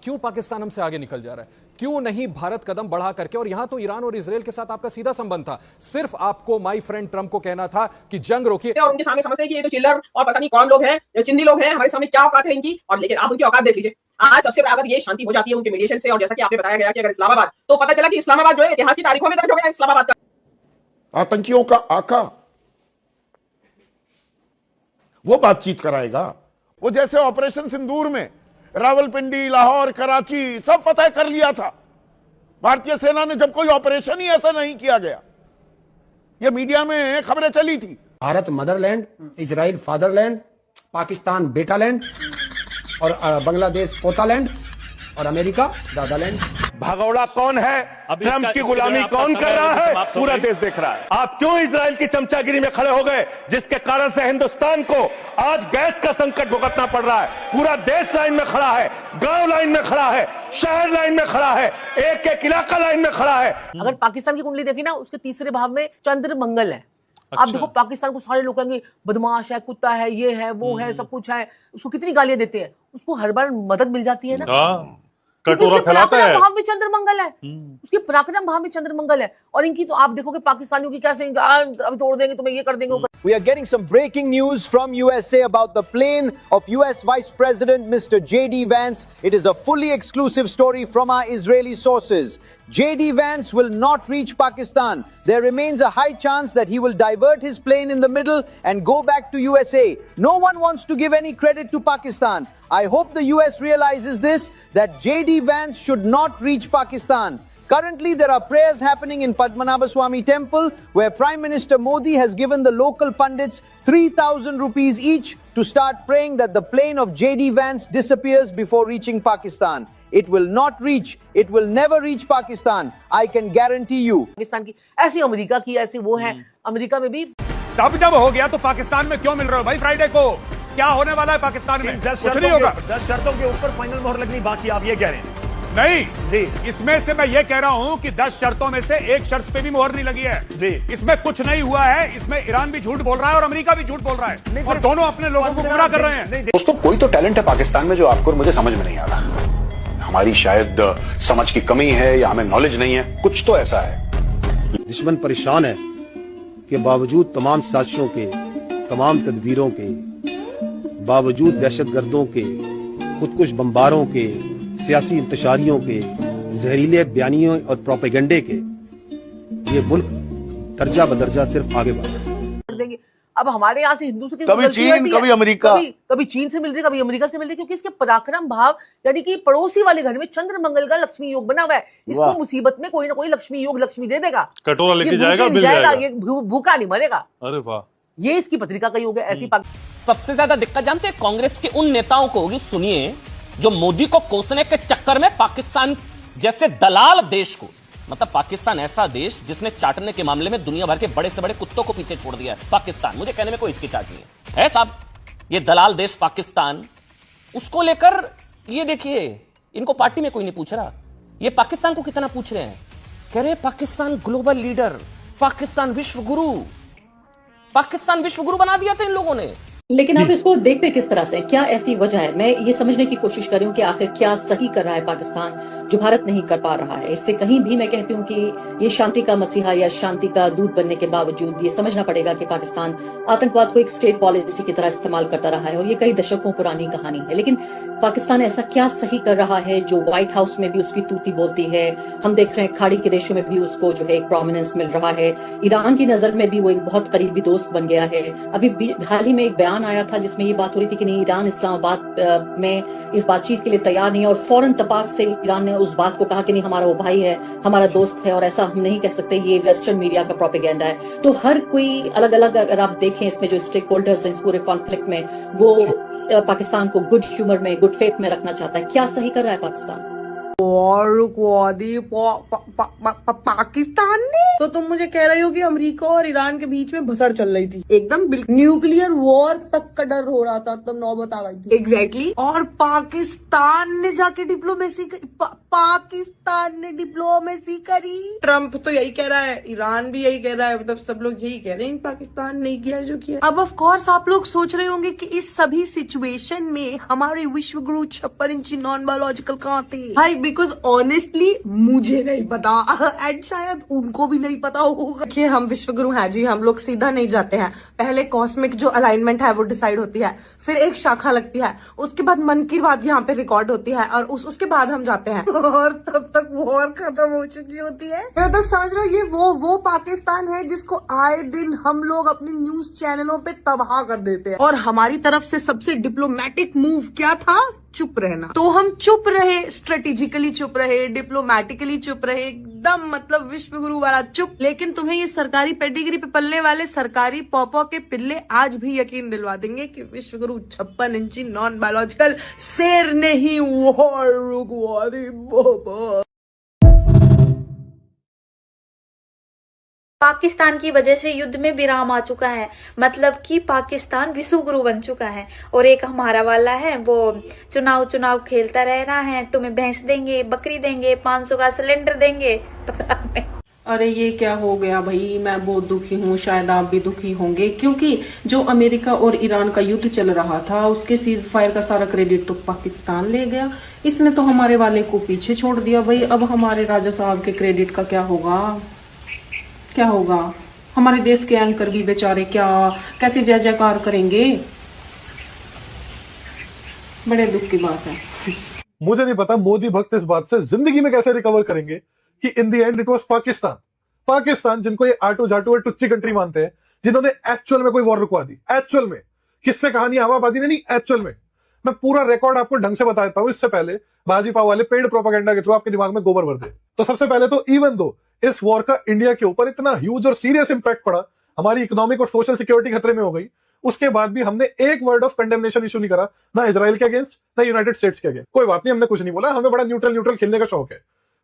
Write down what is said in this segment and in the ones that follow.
क्यों पाकिस्तान हमसे आगे निकल जा रहा है? क्यों नहीं भारत कदम बढ़ा करके? और यहां तो ईरान और इजराइल के साथ आपका सीधा संबंध था, सिर्फ आपको माय फ्रेंड ट्रंप को कहना था कि जंग रोकिए, और उनके सामने समझते हैं कि ये तो चिल्लर और पता नहीं कौन लोग हैं, चिंदी लोग हैं, हमारे सामने क्या औकात है इनकी। और लेकिन आप उनकी औकात देख लीजिए। आज सबसे अगर ये शांति हो जाती है उनके मीडिएशन से, और जैसा कि आपने बताया गया कि अगर इस्लामाबाद, तो पता चला कि इस्लामाबाद जो है इतिहास की तारीखों में दर्ज हो गया इस्लामाबाद का आतंकियों का आका, वो बातचीत कराएगा। वो जैसे ऑपरेशन सिंदूर में रावलपिंडी, लाहौर, कराची सब फतह कर लिया था भारतीय सेना ने, जब कोई ऑपरेशन ही ऐसा नहीं किया गया। ये मीडिया में खबरें चली थी। Bharat motherland, Israel fatherland, Pakistan बेटालैंड और बांग्लादेश पोतालैंड और अमेरिका दादालैंड। भगौड़ा कौन है, ट्रंप की गुलामी कौन कर रहा है, पूरा देश देख रहा है। आप क्यों इजराइल की चमचागिरी में खड़े हो गए, जिसके कारण से हिंदुस्तान को आज गैस का संकट भुगतना पड़ रहा है। पूरा देश लाइन में खड़ा है, गांव लाइन में खड़ा है, शहर लाइन में खड़ा है, एक एक इलाका लाइन में खड़ा है। अगर पाकिस्तान की कुंडली देखी ना, उसके तीसरे भाव में चंद्र मंगल है। आप देखो पाकिस्तान को सारे लोग कहेंगे बदमाश है, कुत्ता है, ये है, वो है, सब कुछ है। उसको कितनी गालियां देते हैं, उसको हर बार मदद मिल जाती है ना। कटोरा फैलाता है। भाव में चंद्र मंगल है, उसके पराक्रम भाव में चंद्र मंगल है। और इनकी तो आप देखोगे पाकिस्तानियों की कैसे अभी तोड़ देंगे तुम्हें, ये कर देंगे। We are getting some breaking news from USA about the plane of US Vice President Mr. J.D. Vance. It is a fully exclusive story from our Israeli sources. J.D. Vance will not reach Pakistan. There remains a high chance that he will divert his plane in the middle and go back to USA. No one wants to give any credit to Pakistan. I hope the US realizes this, that J.D. Vance should not reach Pakistan. Currently, there are prayers happening in Padmanabhaswamy Temple, where Prime Minister Modi has given the local pundits 3,000 rupees each to start praying that the plane of J.D. Vance disappears before reaching Pakistan. It will not reach. It will never reach Pakistan. I can guarantee you. Pakistan की ऐसी, America की ऐसी, वो है America में भी। सब जब हो गया तो पाकिस्तान में क्यों मिल रहे हो भाई? फ्राइडे को क्या होने वाला है पाकिस्तान में? कुछ नहीं होगा। 10 शर्तों के ऊपर फाइनल मोहर लगनी बाकी, आप ये कह रहे हैं? नहीं जी, इसमें से मैं ये कह रहा हूं कि 10 शर्तों में से एक शर्त पे भी मोहर नहीं लगी है जी। इसमें कुछ नहीं हुआ है। इसमें ईरान भी झूठ बोल रहा है और अमेरिका भी झूठ बोल रहा है, और दोनों अपने लोगों को गुमराह कर रहे हैं। दोस्तों, कोई तो टैलेंट है पाकिस्तान में जो आपको और मुझे समझ में नहीं आ रहा। हमारी शायद समझ की कमी है या हमें नॉलेज नहीं है, कुछ तो ऐसा है। दुश्मन परेशान है कि बावजूद तमाम साजिशों के, तमाम तदबीरों के, बावजूद दहशतगर्दों के, खुदकुश बमबारों के, सियासी इंतशारियों के, जहरीले बयानियों और प्रोपेगेंडे के, ये मुल्क दर्जा बदर्जा सिर्फ आगे बढ़ रहा है। अब हमारे यहाँ से हिंदू से कभी चीन, कभी अमेरिका, कभी चीन से मिल रही है, कभी अमेरिका से मिल रही है, क्योंकि इसके पराक्रम भाव, यानी कि पड़ोसी वाले घर में चंद्र मंगल का लक्ष्मी योग बना हुआ है। इसको मुसीबत में कोई ना कोई लक्ष्मी योग लक्ष्मी दे देगा, कटोरा लेके जाएगा, मिल जाएगा, ये भूखा नहीं मरेगा। अरे वाह, ये इसकी पत्रिका का योग है। ऐसी सबसे ज्यादा दिक्कत जानते हैं कांग्रेस के उन नेताओं को होगी, सुनिए, जो मोदी को कोसने के चक्कर में पाकिस्तान जैसे दलाल देश को, मतलब पाकिस्तान ऐसा देश जिसने चाटने के मामले में दुनिया भर के बड़े से बड़े कुत्तों को पीछे छोड़ दिया है। पाकिस्तान, मुझे कहने में कोई हिचकिचाहट नहीं है साहब, ये दलाल देश पाकिस्तान, उसको लेकर ये देखिए, इनको पार्टी में कोई नहीं पूछ रहा, ये पाकिस्तान को कितना पूछ रहे हैं। कह रहे पाकिस्तान ग्लोबल लीडर, पाकिस्तान विश्व गुरु, पाकिस्तान विश्व गुरु बना दिया था इन लोगों ने। लेकिन आप इसको देखते किस तरह से, क्या ऐसी वजह है? मैं ये समझने की कोशिश कर रही हूँ कि आखिर क्या सही कर रहा है पाकिस्तान जो भारत नहीं कर पा रहा है। इससे कहीं भी मैं कहती हूँ कि ये शांति का मसीहा या शांति का दूत बनने के बावजूद ये समझना पड़ेगा कि पाकिस्तान आतंकवाद को एक स्टेट पॉलिसी की तरह इस्तेमाल करता रहा है, और ये कई दशकों पुरानी कहानी है। लेकिन पाकिस्तान ऐसा क्या सही कर रहा है जो व्हाइट हाउस में भी उसकी तूती बोलती है? हम देख रहे हैं खाड़ी के देशों में भी उसको जो है एक प्रोमिनेंस मिल रहा है, ईरान की नजर में भी वो एक बहुत करीबी दोस्त बन गया है। अभी हाल ही में एक बयान आया था जिसमें ये बात हो रही थी कि नहीं, ईरान इस्लामाबाद में इस बातचीत के लिए तैयार नहीं है, और फौरन तपाक से ईरान ने उस बात को कहा कि नहीं, हमारा वो भाई है, हमारा दोस्त है, और ऐसा हम नहीं कह सकते, ये वेस्टर्न मीडिया का प्रोपेगेंडा है। तो हर कोई अलग अलग, अगर आप देखें इसमें जो स्टेक होल्डर्स हैं इस पूरे कॉन्फ्लिक्ट में, वो पाकिस्तान को गुड ह्यूमर में, गुड फेथ में रखना चाहता है। क्या सही कर रहा है पाकिस्तान? पाकिस्तान ने तो तुम मुझे कह रही हो कि अमेरिका और ईरान के बीच में भसड़ चल रही थी, एकदम न्यूक्लियर वॉर तक का डर हो रहा था, तब नौबत आ गई थी। एग्जैक्टली। और पाकिस्तान ने जाके डिप्लोमेसी, पाकिस्तान ने डिप्लोमेसी करी। ट्रम्प तो यही कह रहा है, ईरान भी यही कह रहा है, मतलब सब लोग यही कह रहे हैं पाकिस्तान नहीं किया जो किया। अब ऑफ कोर्स आप लोग सोच रहे होंगे कि इस सभी सिचुएशन में हमारे विश्व गुरु 56 इंची नॉन बायोलॉजिकल कहाँ थे भाई? बिकॉज ऑनेस्टली मुझे नहीं पता एंड शायद उनको भी नहीं पता होगा कि हम विश्व गुरु हैं जी। हम लोग सीधा नहीं जाते हैं, पहले कॉस्मिक जो अलाइनमेंट है वो डिसाइड होती है, फिर एक शाखा लगती है, उसके बाद मन की बात यहाँ पे रिकॉर्ड होती है और उसके बाद हम जाते हैं और तब तक वॉर खत्म हो चुकी होती है। मैं तो समझ रहा हूँ ये वो पाकिस्तान है जिसको आए दिन हम लोग अपने न्यूज चैनलों पे तबाह कर देते हैं। और हमारी तरफ से सबसे डिप्लोमेटिक मूव क्या था? चुप रहना। तो हम चुप रहे, स्ट्रेटेजिकली चुप रहे, डिप्लोमेटिकली चुप रहे, एकदम मतलब विश्व गुरु वाला चुप। लेकिन तुम्हें ये सरकारी पेडिग्री पे पलने वाले सरकारी पॉपो के पिल्ले आज भी यकीन दिलवा देंगे कि विश्व गुरु 56 इंची नॉन बायोलॉजिकल शेर नहीं वॉर रुकवा दी बाबा। पाकिस्तान की वजह से युद्ध में विराम आ चुका है, मतलब कि पाकिस्तान विश्व गुरु बन चुका है। और एक हमारा वाला है वो चुनाव खेलता रह रहा है, तुम्हें भैंस देंगे, बकरी देंगे, 500 का सिलेंडर देंगे, पता नहीं। अरे ये क्या हो गया भाई, मैं बहुत दुखी हूँ, शायद आप भी दुखी होंगे, क्योंकि जो अमेरिका और ईरान का युद्ध चल रहा था उसके सीज फायर का सारा क्रेडिट तो पाकिस्तान ले गया। इसने तो हमारे वाले को पीछे छोड़ दिया भाई। अब हमारे राजा साहब के क्रेडिट का क्या होगा? क्या होगा? हमारे देश के एंकर भी बेचारे कैसे जय जयकार करेंगे? बड़े दुख की बात है। मुझे नहीं पता मोदी भक्त इस बात से जिंदगी में कैसे रिकवर करेंगे कि in the end it was Pakistan जिनको ये आटू झाटू और टुच्ची कंट्री मानते हैं, जिन्होंने एक्चुअल में कोई वॉर रुकवा दी। एक्चुअल में, किससे कहानी हवाबाजी में नहीं, एक्चुअल में। मैं पूरा रिकॉर्ड आपको ढंग से बता देता हूं, इससे पहले भाजपा वाले पेड प्रोपेगेंडा के थ्रू आपके दिमाग में गोबर भर दे। तो सबसे पहले तो इवन दो इस वॉर का इंडिया के ऊपर इतना ह्यूज और सीरियस इंपैक्ट पड़ा, हमारी इकोनॉमिक और सोशल सिक्योरिटी खतरे में हो गई, उसके बाद भी हमने एक वर्ड ऑफ कंडेमनेशन इशू नहीं करा, ना इजराइल के अगेंस्ट ना यूनाइटेड स्टेट्स के अगेंस्ट। कोई बात नहीं, हमने कुछ नहीं बोला, हमें बड़ा न्यूट्रल खेलने का शौक है।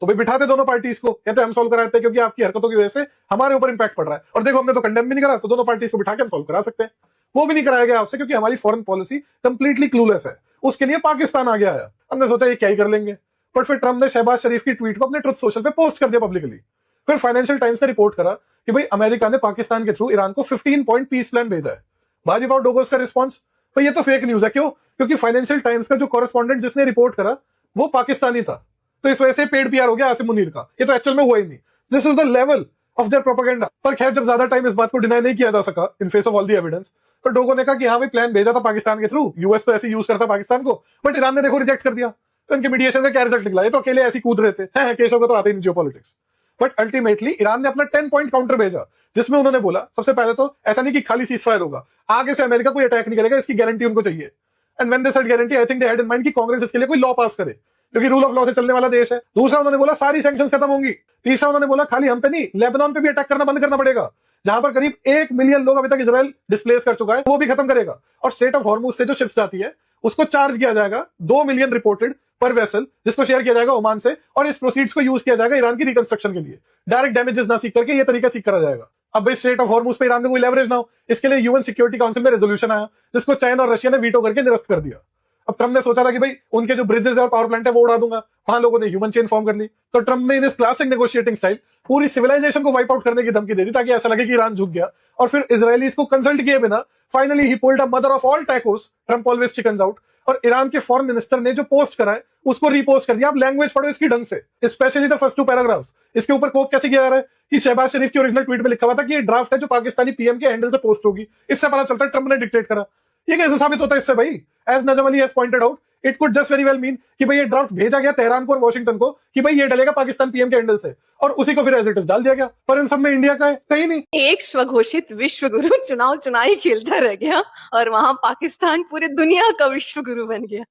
तो भाई बिठाते दोनों पार्टीज को, कहते हम सॉल्व कराते हैं क्योंकि आपकी हरकतों की वजह से हमारे ऊपर इंपैक्ट पड़ रहा है। और देखो हमने तो कंडेम भी नहीं करा, तो दोनों पार्टीज को बिठा के हम सॉल्व करा सकते हैं। वो भी नहीं कराया गया आपसे क्योंकि हमारी फॉरेन पॉलिसी कंप्लीटली क्लूलेस है। उसके लिए पाकिस्तान आ गया है। हमने सोचा ये क्या ही कर लेंगे, बट फिर ट्रम्प ने शहबाज शरीफ की ट्वीट को अपने ट्रुथ सोशल पे पोस्ट कर दिया पब्लिकली। फिर फाइनेंशियल टाइम्स ने रिपोर्ट करा कि भाई अमेरिका ने पाकिस्तान के थ्रू ईरान को 15 पॉइंट पीस प्लान भेजा है। भाजपा और डोगोस का रिस्पॉन्स, भाई ये तो फेक न्यूज है। क्यों? क्योंकि फाइनेंशियल टाइम्स का जो कॉरेस्पॉन्डेंट जिसने रिपोर्ट करा वो पाकिस्तानी था, तो इस वजह से पेड पीआर हो गया आसिम मुनीर का। ये तो एक्चुअल में हुआ ही नहीं। This is the level of their propaganda. पर खैर जब ज्यादा टाइम इस बात को डिनाई नहीं किया जा सका in face of all the evidence, तो डोगो ने कहा कि हाँ भाई प्लान भेजा था पाकिस्तान के थ्रू, यूएस तो ऐसे यूज करता पाकिस्तान को, बट ईरान ने देखो रिजेक्ट कर दिया। तो इनके मीडिएशन का क्या रिजल्ट निकला? ये तो अकेले ऐसी कूद रहे थे, केशव को तो आते ही नहीं जियोपॉलिटिक्स। बट अल्टीमेटली ईरान ने अपना 10 पॉइंट काउंटर भेजा, जिसमें उन्होंने बोला सबसे पहले तो ऐसा नहीं कि खाली सीज फायर होगा, आगे से अमेरिका कोई अटैक नहीं करेगा, इसकी गारंटी उनको चाहिए। And when they said guarantee, I think they had in mind कि कांग्रेस इसके लिए कोई लॉ पास करे, क्योंकि रूल ऑफ लॉ से चलने वाला देश है। दूसरा उन्होंने बोला सारी सैंक्शंस खत्म होंगी। तीसरा उन्होंने बोला खाली हम पे नहीं, लेबनान पे भी अटैक करना बंद करना पड़ेगा, जहां पर करीब 1 मिलियन लोग अभी तक इजराइल डिस्प्लेस कर चुका है, वो भी खत्म करेगा। और स्ट्रेट ऑफ हॉर्मुज से जो शिप्स जाती है उसको चार्ज किया जाएगा 2 मिलियन रिपोर्टेड पर वेसल, जिसको शेयर किया जाएगा ओमान से, और इस प्रोसीड्स को यूज किया जाएगा ईरान की रिकंस्ट्रक्शन के लिए। डायरेक्ट डैमेजेस ना सीख करके ये तरीका सीख करा जाएगा। अब भाई स्ट्रेट ऑफ हॉर्मुज पे ईरान में कोई लेवरेज ना हो, इसके लिए यूएन सिक्योरिटी काउंसिल में रेजोल्यूशन आया, जिसको चाइना और रशिया ने वीटो करके निरस्त कर दिया। अब ट्रम्प ने सोचा था कि भाई उनके जो ब्रिजेस और पावर प्लांट है वो उड़ा दूंगा, वहां लोगों ने ह्यूमन चेन फॉर्म कर ली। तो ट्रम्प ने इन इस क्लासिक नेगोशिएटिंग स्टाइल पूरी सिविलाइजेशन को वाइप आउट करने की धमकी दे दी, ताकि ऐसा लगे कि ईरान झुक गया। और फिर इजरायलीज को कंसल्ट किए बिना finally he pulled a mother of all tacos, Trump always chickens out. और ईरान के फॉरेन मिनिस्टर ने जो पोस्ट करा है उसको रीपोस्ट कर दिया। आप लैंग्वेज पढ़ो इसकी ढंग से, स्पेशली द फर्स्ट 2 पैराग्राफ्स। इसके ऊपर कोप कैसे किया जा रहा है कि शहबाज शरीफ की ओरिजिनल ट्वीट में लिखा हुआ था कि ये ड्राफ्ट है जो पाकिस्तानी पीएम के हैंडल से पोस्ट होगी। इससे पता चलता है ट्रम्प ने डिक्टेट करा। ये कैसे साबित होता है इससे भाई? As Najam Ali has pointed out, it could just very well mean कि भाई ये ड्राफ्ट भेजा गया तेहरान को और वॉशिंगटन को कि भाई ये डलेगा पाकिस्तान पीएम के हैंडल से, और उसी को फिर एज इट इज डाल दिया गया। पर इन सब में इंडिया का है कहीं नहीं। एक स्वघोषित विश्व गुरु चुनाव खेलता रह गया और वहां पाकिस्तान पूरे दुनिया का विश्व गुरु बन गया।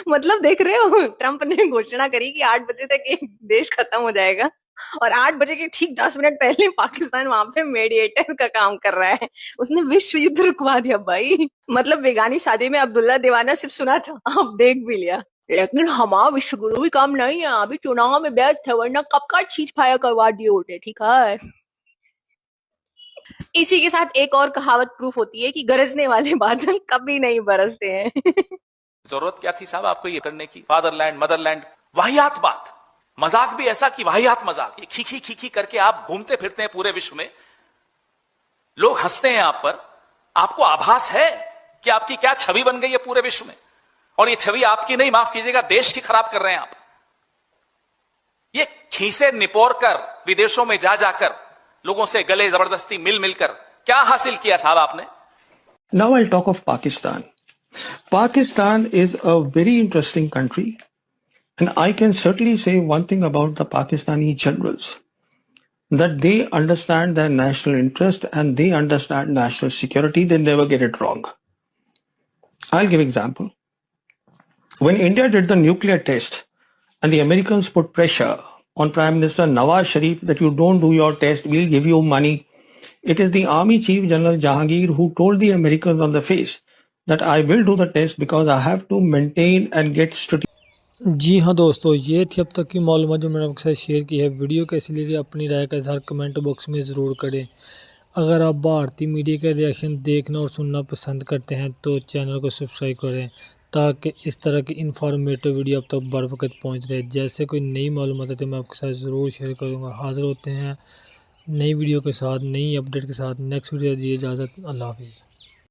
मतलब देख रहे हो, ट्रम्प ने घोषणा करी कि 8 बजे तक ये देश खत्म हो जाएगा, और 8 बजे के ठीक 10 मिनट पहले पाकिस्तान वहां पे मेडिएटर का काम कर रहा है। उसने विश्व युद्ध रुकवा दिया भाई। मतलब बेगानी शादी में अब्दुल्ला दीवाना सिर्फ सुना था, अब देख भी लिया। लेकिन हमारा विश्व गुरु भी काम नहीं है, अभी चुनाव में व्यस्त है, वरना कब का चीज फायर करवा दिए होते। ठीक है, इसी के साथ एक और कहावत प्रूफ होती है कि गरजने वाले बादल कभी नहीं बरसते हैं। जरूरत क्या थी साहब आपको ये करने की? फादरलैंड, मदरलैंड, वाहियात बात, मजाक भी ऐसा कि वाहियात मजाक, ये खीखी खीखी करके आप घूमते फिरते हैं पूरे विश्व में, लोग हंसते हैं आप पर, आपको आभास है कि आपकी क्या छवि बन गई है पूरे विश्व में, और ये छवि आपकी नहीं, माफ कीजिएगा, देश की खराब कर रहे हैं आप। ये खीसे निपोर कर विदेशों में जा जाकर लोगों से गले जबरदस्ती मिल मिलकर क्या हासिल किया साहब आपने? Now I'll talk of Pakistan. Pakistan is a very interesting country, and I can certainly say one thing about the Pakistani generals, that they understand their national interest and they understand national security. They never get it wrong. I'll give example. When India did the nuclear test and the Americans put pressure on Prime Minister Nawaz Sharif that you don't do your test, we'll give you money. It is the Army Chief General Jahangir who told the Americans on the face that I will do the test because I have to maintain and get strategic. जी हाँ दोस्तों, ये थी अब तक की मालूमात जो मैंने आपके साथ शेयर की है। वीडियो कैसी लगी अपनी राय का इज़हार कमेंट बॉक्स में ज़रूर करें। अगर आप भारतीय मीडिया का रिएक्शन देखना और सुनना पसंद करते हैं तो चैनल को सब्सक्राइब करें ताकि इस तरह की इन्फॉर्मेटिव वीडियो अब तक बर वक्त पहुँच रहे। जैसे कोई नई मालूमात है तो मैं आपके साथ ज़रूर शेयर करूँगा। हाज़िर होते हैं नई वीडियो के साथ, नई अपडेट के साथ। नेक्स्ट वीडियो दीजिए इजाज़त। अल्लाह हाफ़िज़।